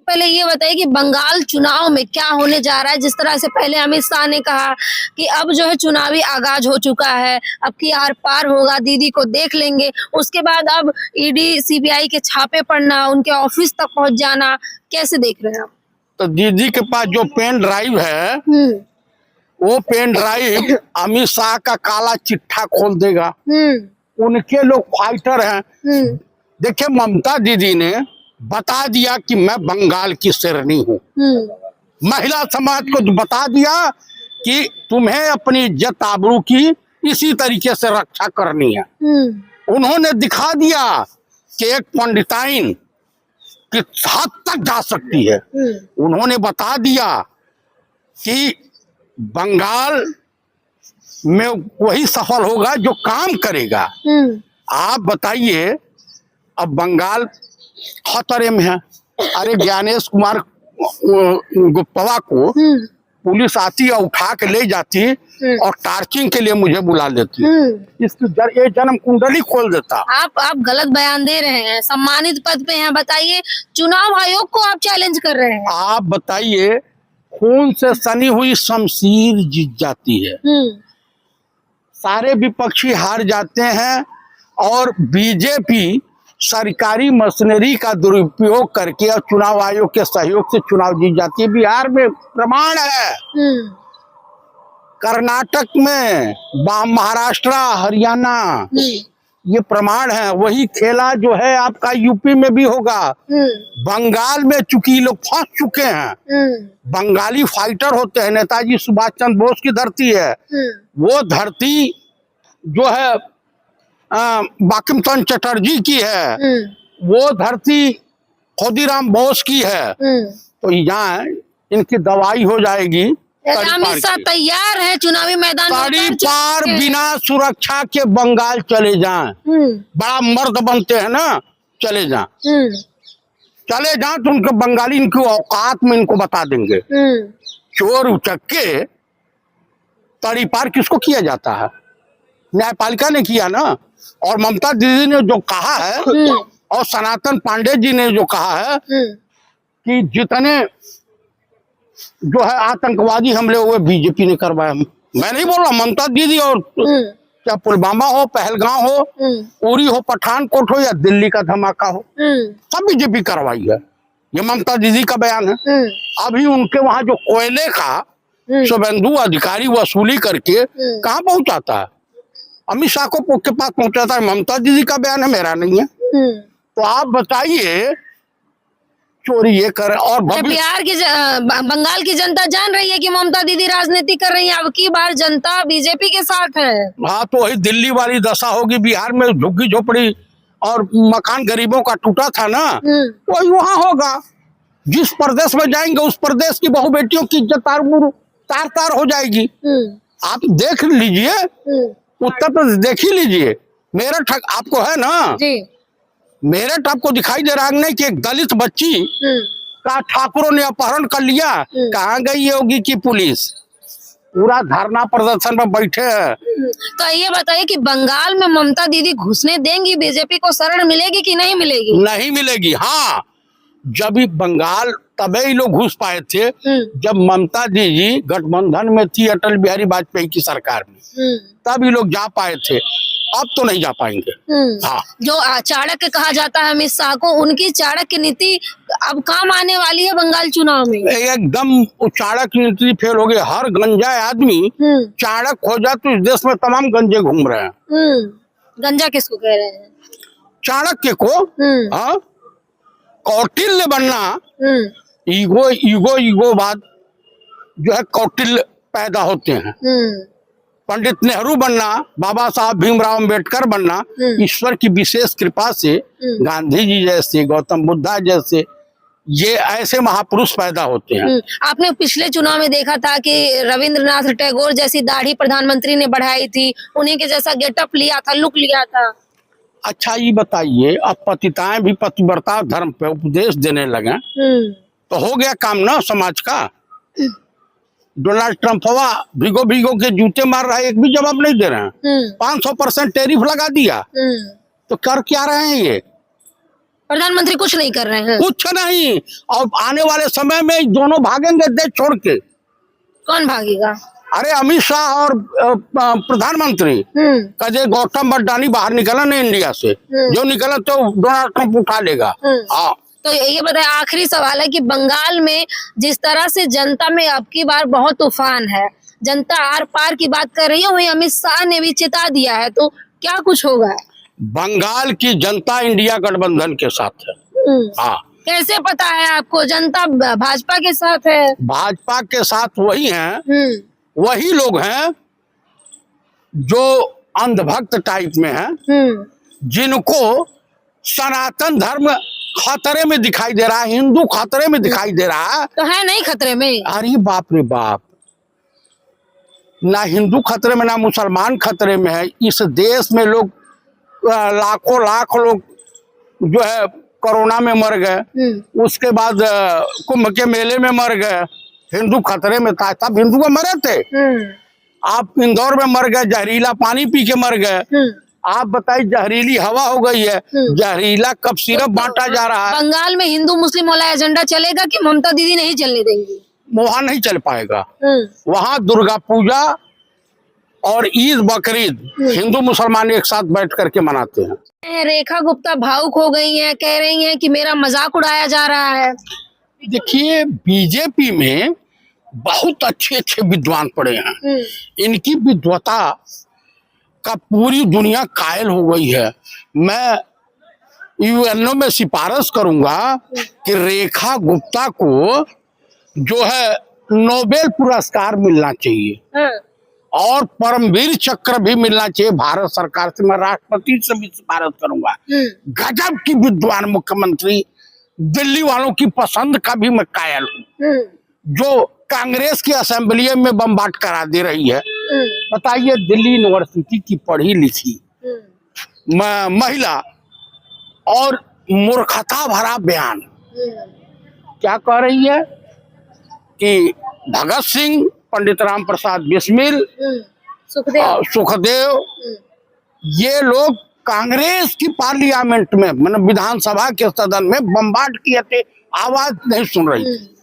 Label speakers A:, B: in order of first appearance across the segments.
A: पहले ये बताइए कि बंगाल चुनाव में क्या होने जा रहा है। जिस तरह से पहले अमित शाह ने कहा कि अब जो है चुनावी आगाज हो चुका है, अब की आर पार होगा, दीदी को देख लेंगे। उसके बाद अब ईडी सीबीआई के छापे पड़ना, उनके ऑफिस तक पहुंच जाना, कैसे देख रहे हैं आप?
B: तो दीदी के पास जो पेन ड्राइव है, वो पेन ड्राइव अमित शाह का काला चिट्ठा खोल देगा। उनके लोग फाइटर हैं। देखिए, ममता दीदी ने बता दिया कि मैं बंगाल की शेरनी हूँ। महिला समाज को बता दिया कि तुम्हें अपनी इज्जत आबरू की इसी तरीके से रक्षा करनी है। उन्होंने दिखा दिया कि एक पंडिताइन किस हद तक जा सकती है। उन्होंने बता दिया कि बंगाल में वही सफल होगा जो काम करेगा। आप बताइए, अब बंगाल खतरे में है। अरे ज्ञानेश कुमार गुप्तवा को पुलिस आती है, उठा के ले जाती और टार्चिंग के लिए मुझे बुला लेती। इसकी ये जन्म कुंडली खोल देता।
A: आप गलत बयान दे रहे हैं। सम्मानित पद पे हैं, बताइए। चुनाव आयोग को आप चैलेंज कर रहे हैं।
B: आप बताइए, खून से सनी हुई शमशीर जीत जाती है। सारे विपक्षी हार जाते हैं और बीजेपी सरकारी मशीनरी का दुरुपयोग करके और चुनाव आयोग के सहयोग से चुनाव जीत जाती है। बिहार में प्रमाण है, कर्नाटक में, महाराष्ट्र, हरियाणा, ये प्रमाण है। वही खेला जो है आपका यूपी में भी होगा। बंगाल में चूंकि लोग फंस चुके हैं, बंगाली फाइटर होते हैं। नेताजी सुभाष चंद्र बोस की धरती है, वो धरती जो है बंकिम चंद्र चटर्जी की है, वो धरती खुदीराम बोस की है। तो यहाँ इनकी दवाई हो जाएगी।
A: अमित शाह तैयार है चुनावी मैदान में
B: पार बिना सुरक्षा के बंगाल चले जाएं। बड़ा मर्द बनते हैं ना, चले जाएं। चले जाएं तो उनको बंगाली इनकी औकात में इनको बता देंगे। चोर उचक्के तड़ी पार किसको किया जाता है? न्यायपालिका ने किया ना। और ममता दीदी ने जो कहा है और सनातन पांडे जी ने जो कहा है कि जितने जो है आतंकवादी हमले हुए बीजेपी ने करवाया। मैं नहीं बोल रहा, ममता दीदी। और क्या पुलवामा हो, पहलगांव हो, उरी हो, पठानकोट हो या दिल्ली का धमाका हो, सब बीजेपी करवाई है। ये ममता दीदी का बयान है। अभी उनके वहां जो कोयले का शुभेंदु अधिकारी वसूली करके कहाँ पहुंचाता है? अमित शाह को के पास पहुंचाता है। ममता दीदी का बयान है, मेरा नहीं है। तो आप बताइए, चोरी ये कर। और
A: बिहार की बंगाल की जनता जान रही है कि ममता दीदी राजनीति कर रही है। अब की बार जनता बीजेपी के साथ है।
B: हाँ, तो वही दिल्ली वाली दशा होगी। बिहार में झुग्गी झोपड़ी और मकान गरीबों का टूटा था ना, वही वहाँ होगा। जिस प्रदेश में जाएंगे उस प्रदेश की बहु बेटियों की इज्जत तार तार हो जाएगी। आप देख लीजिए, उत्तर प्रदेश देख ही लीजिए। मेरठ आपको है ना जी। मेरठ आपको दिखाई दे रहा नहीं कि एक दलित बच्ची का ठाकुरों ने अपहरण कर लिया। कहाँ गई योगी की पुलिस? पूरा धरना प्रदर्शन में बैठे हैं।
A: तो ये बताइए कि बंगाल में ममता दीदी घुसने देंगी? बीजेपी को शरण मिलेगी कि नहीं मिलेगी?
B: नहीं मिलेगी। हाँ, जब बंगाल तबे ही लोग घुस पाए थे जब ममता दीदी गठबंधन में थी अटल बिहारी वाजपेयी की सरकार में, तब ही लोग जा पाए थे। अब तो नहीं जा पाएंगे। हाँ।
A: जो चाणक्य कहा जाता है अमित शाह को, उनकी चाणक्य नीति अब काम आने वाली है बंगाल चुनाव में।
B: एकदम चाणक्य नीति फेल हो गई। हर गंजा आदमी चाणक्य हो जाए तो इस देश में तमाम गंजे घूम रहे हैं।
A: गंजा किसको कह रहे हैं?
B: चाणक्य को। हाँ, कौटिल्य बनना, ईगो बात जो है कौटिल्य पैदा होते हैं। पंडित नेहरू बनना, बाबा साहब भीमराव अंबेडकर बनना, ईश्वर की विशेष कृपा से गांधी जी जैसे, गौतम बुद्धा जैसे, ये ऐसे महापुरुष पैदा होते हैं।
A: आपने पिछले चुनाव में देखा था कि रविंद्रनाथ टैगोर जैसी दाढ़ी प्रधानमंत्री ने बढ़ाई थी, उन्हीं के जैसा गेटअप लिया था, लुक लिया था।
B: अच्छा, ये बताइए, अब पतिताएं भी पतिव्रता धर्म पे उपदेश देने लगे तो हो गया काम ना समाज का। डोनाल्ड ट्रम्प भिगो भिगो के जूते मार रहा है, एक भी जवाब नहीं दे रहे हैं। 500% टैरिफ लगा दिया। तो कर क्या रहे हैं ये?
A: प्रधानमंत्री कुछ नहीं कर रहे हैं।
B: कुछ नहीं। और आने वाले समय में दोनों भागेंगे देश छोड़ के।
A: कौन भागेगा?
B: अरे अमित शाह और प्रधानमंत्री कजे गौतम अडानी बाहर निकला नहीं इंडिया से, जो निकला तो डोनाल्ड ट्रंप उठा लेगा। हाँ।
A: तो ये बताए, आखिरी सवाल है कि बंगाल में जिस तरह से जनता में अब की बार बहुत तूफान है, जनता आर पार की बात कर रही है, वहीं अमित शाह ने भी चेता दिया है, तो क्या कुछ होगा?
B: बंगाल की जनता इंडिया गठबंधन के साथ है। हाँ।
A: कैसे पता है आपको? जनता भाजपा के साथ है।
B: भाजपा के साथ वही हैं, वही लोग हैं जो अंधभक्त टाइप में हैं, जिनको सनातन धर्म खतरे में दिखाई दे रहा है, हिंदू खतरे में दिखाई दे रहा है।
A: तो है नहीं खतरे में?
B: अरे बाप रे बाप, ना हिंदू खतरे में ना मुसलमान खतरे में है। इस देश में लोग लाखों लाख लोग जो है कोरोना में मर गए, उसके बाद कुंभ के मेले में मर गए। हिंदू खतरे में था, सब हिंदू को मरे थे। आप इंदौर में मर गए, जहरीला पानी पी के मर गए। आप बताइए, जहरीली हवा हो गई है, जहरीला कब सिरप बांटा जा रहा है।
A: बंगाल में हिंदू मुस्लिम वाला एजेंडा चलेगा कि ममता दीदी नहीं चलने देंगी?
B: वहां नहीं चल पाएगा। वहां दुर्गा पूजा और ईद बकरीद हिंदू मुसलमान एक साथ बैठ करके मनाते हैं।
A: रेखा गुप्ता भावुक हो गई हैं, कह रही हैं कि मेरा मजाक उड़ाया जा रहा है।
B: देखिए, बीजेपी में बहुत अच्छे अच्छे विद्वान पड़े हैं, इनकी विद्वता का पूरी दुनिया कायल हो गई है। मैं यूएनओ में सिफारिश करूंगा कि रेखा गुप्ता को जो है नोबेल पुरस्कार मिलना चाहिए और परमवीर चक्र भी मिलना चाहिए भारत सरकार से। मैं राष्ट्रपति से भी सिफारिश करूंगा। गजब की विद्वान मुख्यमंत्री, दिल्ली वालों की पसंद का भी मैं कायल हूँ। जो कांग्रेस की असेंबली में बम्बाट करा दे रही है। बताइए, दिल्ली यूनिवर्सिटी की पढ़ी लिखी महिला और मूर्खता भरा बयान क्या कह रही है कि भगत सिंह, पंडित राम प्रसाद बिस्मिल, सुखदेव, ये लोग कांग्रेस की पार्लियामेंट में, मतलब विधानसभा के सदन में बम्बाट किए थे, आवाज नहीं सुन रही थी।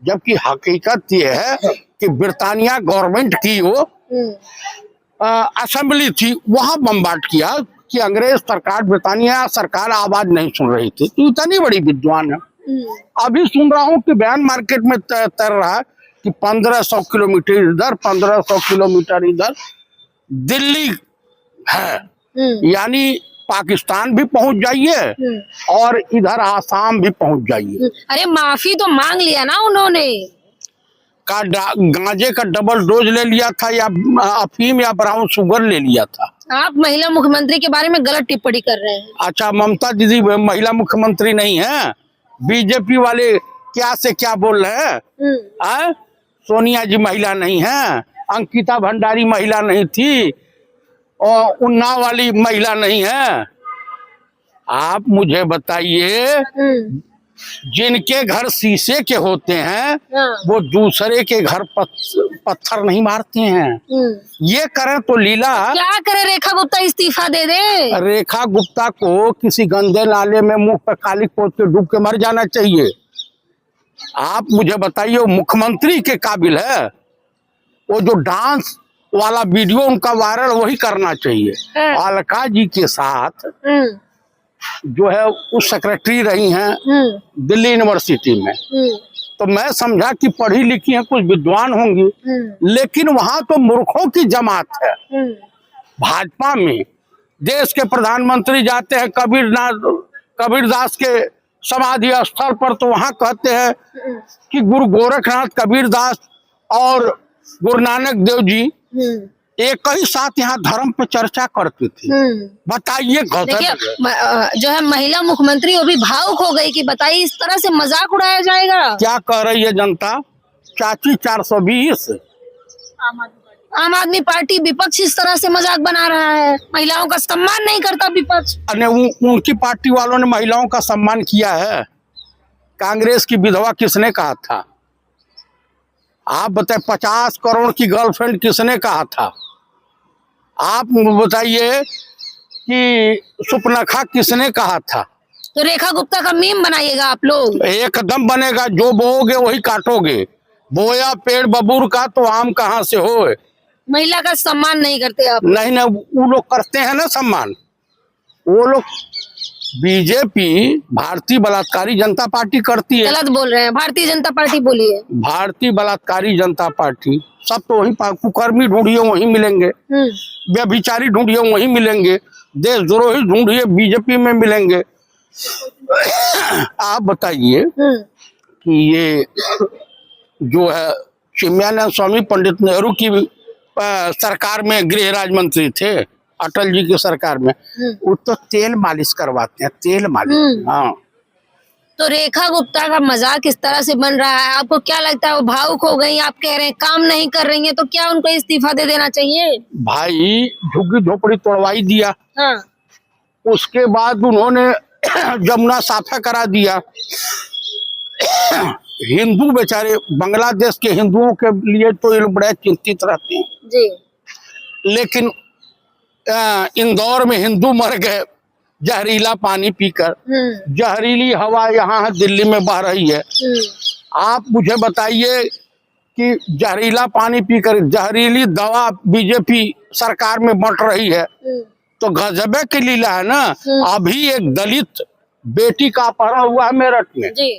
B: जबकि हकीकत ये है कि ब्रिटानिया गवर्नमेंट की वो असेंबली थी, वहां बम्बाट किया कि अंग्रेज सरकार, ब्रिटानिया सरकार आवाज नहीं सुन रही थी। तो इतनी बड़ी विद्वान है। अभी सुन रहा हूँ कि बयान मार्केट में तैर रहा है कि 1500 किलोमीटर इधर, 1500 किलोमीटर इधर दिल्ली है, यानी पाकिस्तान भी पहुंच जाइए और इधर आसाम भी पहुंच जाइए।
A: अरे माफी तो मांग लिया ना उन्होंने।
B: गांजे का डबल डोज ले लिया था या अफीम या ब्राउन शुगर ले लिया था?
A: आप महिला मुख्यमंत्री के बारे में गलत टिप्पणी कर रहे हैं।
B: अच्छा, ममता दीदी महिला मुख्यमंत्री नहीं है? बीजेपी वाले क्या से क्या बोल रहे हैं? सोनिया जी महिला नहीं है, अंकिता भंडारी महिला नहीं थी, और उन्नाव वाली महिला नहीं है। आप मुझे बताइए, जिनके घर शीशे के होते हैं वो दूसरे के घर पत्थर नहीं मारते हैं। ये करें तो लीला।
A: क्या करे? रेखा गुप्ता इस्तीफा दे दे।
B: रेखा गुप्ता को किसी गंदे नाले में मुंह पर काली पोत के डूब के मर जाना चाहिए। आप मुझे बताइए, वो मुख्यमंत्री के काबिल है? वो जो डांस वाला वीडियो उनका वायरल, वही करना चाहिए। अलका जी के साथ जो है उस सेक्रेटरी रही हैं दिल्ली यूनिवर्सिटी में, तो मैं समझा कि पढ़ी लिखी हैं, कुछ विद्वान होंगी, लेकिन वहां तो मूर्खों की जमात है। भाजपा में देश के प्रधानमंत्री जाते हैं कबीरदास के समाधि स्थल पर, तो वहां कहते हैं कि गुरु गोरखनाथ, कबीरदास और गुरु नानक देव जी एक ही साथ यहाँ धर्म पे चर्चा करते थे। बताइए,
A: जो है महिला मुख्यमंत्री वो भी भावुक हो गई कि बताइए इस तरह से मजाक उड़ाया जाएगा।
B: क्या कह रही है जनता? चाची 420
A: आम आदमी पार्टी विपक्ष इस तरह से मजाक बना रहा है, महिलाओं का सम्मान नहीं करता विपक्ष।
B: उनकी पार्टी वालों ने महिलाओं का सम्मान किया है? कांग्रेस की विधवा किसने कहा था? आप बताए, 50 करोड़ की गर्लफ्रेंड किसने कहा था? आप बताइए कि सुपनखा किसने कहा था?
A: तो रेखा गुप्ता का मीम बनाइएगा आप लोग।
B: एकदम बनेगा, जो बोओगे वही काटोगे। बोया पेड़ बबूर का तो आम कहाँ से हो।
A: महिला का सम्मान नहीं करते आप।
B: नहीं ना, वो लोग करते हैं ना सम्मान। वो लोग बीजेपी भारतीय बलात्कारी जनता पार्टी करती है।
A: गलत बोल रहे हैं, भारतीय जनता पार्टी बोलिए।
B: भारतीय बलात्कारी जनता पार्टी, सब तो वही कुकर्मी ढूंढिए वही मिलेंगे, व्यभिचारी ढूंढिए वही मिलेंगे, देशद्रोही ढूंढिए बीजेपी में मिलेंगे। आप बताइए कि ये जो है चिन्मयानंद स्वामी पंडित नेहरू की सरकार में गृह राज्य मंत्री थे, अटल जी की सरकार में, वो तो तेल मालिश करवाते हैं, तेल मालिश। हाँ,
A: तो रेखा गुप्ता का मजाक इस तरह से बन रहा है, आपको क्या लगता है वो भावुक हो गई? आप कह रहे हैं काम नहीं कर रही हैं, तो क्या उनको इस्तीफा दे देना चाहिए?
B: भाई झुग्गी झोपड़ी तोड़वाई दिया,
A: हाँ।
B: उसके बाद उन्होंने जमुना साफा करा दिया। हिंदू बेचारे, बांग्लादेश के हिंदुओं के लिए तो ये लोग बड़े चिंतित रहते हैं
A: जी।
B: लेकिन इंदौर में हिंदू मर गए जहरीला पानी पीकर। जहरीली हवा यहाँ दिल्ली में बह रही है। आप मुझे बताइए कि जहरीला पानी पीकर जहरीली दवा बीजेपी सरकार में बंट रही है, तो गजबे की लीला है ना। अभी एक दलित बेटी का अपहरण हुआ है मेरठ में।
A: जी।